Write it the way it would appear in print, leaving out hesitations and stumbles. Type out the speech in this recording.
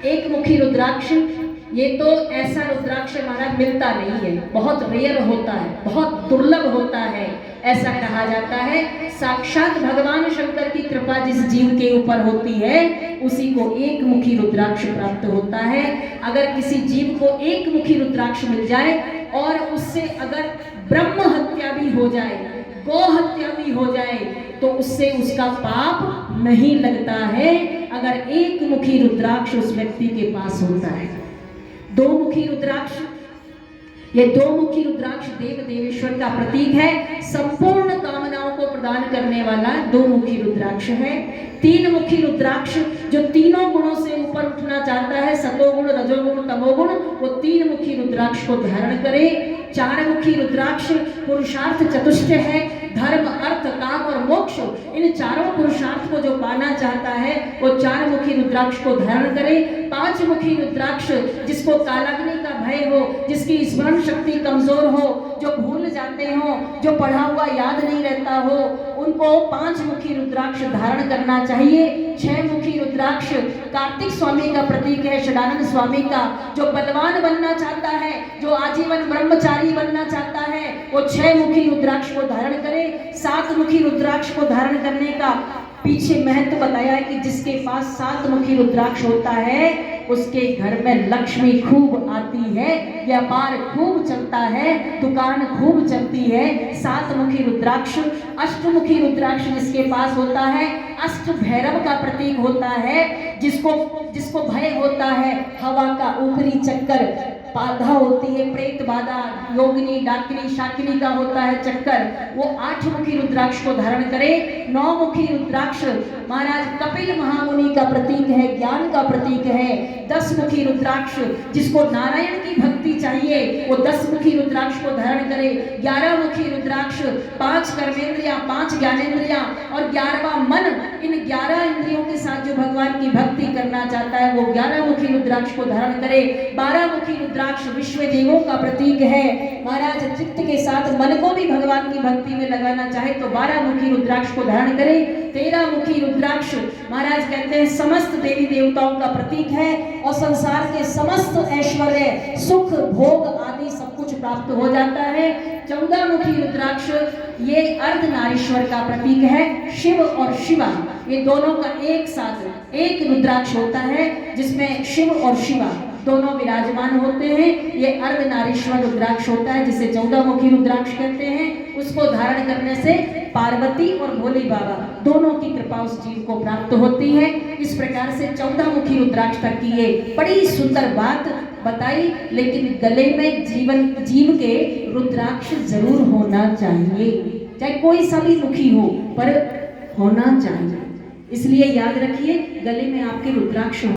एक मुखी रुद्राक्ष, ये तो ऐसा रुद्राक्ष महाराज मिलता नहीं है, बहुत रेयर होता है, बहुत दुर्लभ होता है। ऐसा कहा जाता है साक्षात भगवान शंकर की कृपा जिस जीव के ऊपर होती है उसी को एक मुखी रुद्राक्ष प्राप्त होता है। अगर किसी जीव को एक मुखी रुद्राक्ष मिल जाए और उससे अगर ब्रह्म हत्या भी हो जाए, गौ हत्या भी हो जाए, तो उससे उसका पाप नहीं लगता है, अगर एक मुखी रुद्राक्ष उस व्यक्ति के पास होता है। दो मुखी रुद्राक्ष, ये दो मुखी रुद्राक्ष देव देवेश्वर का प्रतीक है, संपूर्ण कामनाओं को प्रदान करने वाला दो मुखी रुद्राक्ष है। तीन मुखी रुद्राक्ष जो तीनों गुणों से ऊपर उठना चाहता है, सतोगुण रजोगुण तमोगुण, वो तीन मुखी रुद्राक्ष को धारण करे। चार मुखी रुद्राक्ष पुरुषार्थ चतुष्ट है, धर्म अर्थ काम और मोक्ष, इन चारों पुरुषार्थ को जो पाना चाहता है वो चार मुखी रुद्राक्ष को धारण करे। पांच मुखी रुद्राक्ष जिसको कालाग्नि का भय हो, जिसकी स्मरण शक्ति कमजोर हो, जो भूल जाते हो, जो पढ़ा हुआ याद नहीं रहता हो, उनको पांच मुखी रुद्राक्ष धारण करना चाहिए। छह मुखी रुद्राक्ष कार्तिक स्वामी का प्रतीक है, षडानंद स्वामी का, जो बलवान बनना चाहता है, जो आजीवन ब्रह्मचारी बनना चाहता है, वो छह मुखी रुद्राक्ष को धारण करे। सात मुखी रुद्राक्ष को धारण करने का पीछे महत्व बताया है कि जिसके पास सात मुखी रुद्राक्ष होता है उसके घर में लक्ष्मी खूब आती है, व्यापार खूब चलता है, दुकान खूब चलती है। सात मुखी रुद्राक्ष, अष्टमुखी रुद्राक्ष जिसके पास होता है, अष्ट भैरव का प्रतीक होता है, जिसको भय होता है, हवा का ऊपरी चक्कर, बाधा होती है, प्रेत बाधा, योगिनी डाकिनी शाकिनी का होता है चक्कर, वो आठ मुखी रुद्राक्ष को धारण करे। नौ मुखी रुद्राक्ष महाराज कपिल महामुनि का प्रतीक है, ज्ञान का प्रतीक है। दस मुखी रुद्राक्ष जिसको नारायण की भक्ति चाहिए वो दस मुखी रुद्राक्ष को धारण करे। 11 मुखी रुद्राक्ष, 5 कर्मेंद्रियां, 5 ज्ञानेंद्रियां और 11वां मन, इन 11 इंद्रियों के साथ जो भगवान की भक्ति करना चाहता है वो 11 मुखी रुद्राक्ष को धारण करे। 12 मुखी रुद्राक्ष विश्व देवों का प्रतीक है, महाराज चित्त के साथ मन को भी भगवान की भक्ति में लगाना चाहे तो 12 मुखी रुद्राक्ष को धारण करे। 13 मुखी रुद्राक्ष महाराज कहते हैं समस्त देवी देवताओं का प्रतीक है और संसार के समस्त ऐश्वर्य सुख भोग आदि सब कुछ प्राप्त हो जाता है। 14 मुखी रुद्राक्ष ये अर्धनारीश्वर का प्रतीक है, शिव और शिवा ये दोनों का एक साथ एक रुद्राक्ष होता है जिसमें शिव और शिवा दोनों विराजमान होते हैं। ये अर्धनारीश्वर रुद्राक्ष होता है जिसे 14 मुखी रुद्राक्ष कहते हैं। उसको धारण करने से पार्वती और भोले बाबा दोनों की कृपा उस जीव को प्राप्त होती है। इस प्रकार से 14 मुखी रुद्राक्ष तक की ये बड़ी सुंदर बात बताई, लेकिन गले में जीव के रुद्राक्ष जरूर होना चाहिए, चाहे कोई सा भी मुखी हो पर होना चाहिए। इसलिए याद रखिए गले में आपके रुद्राक्ष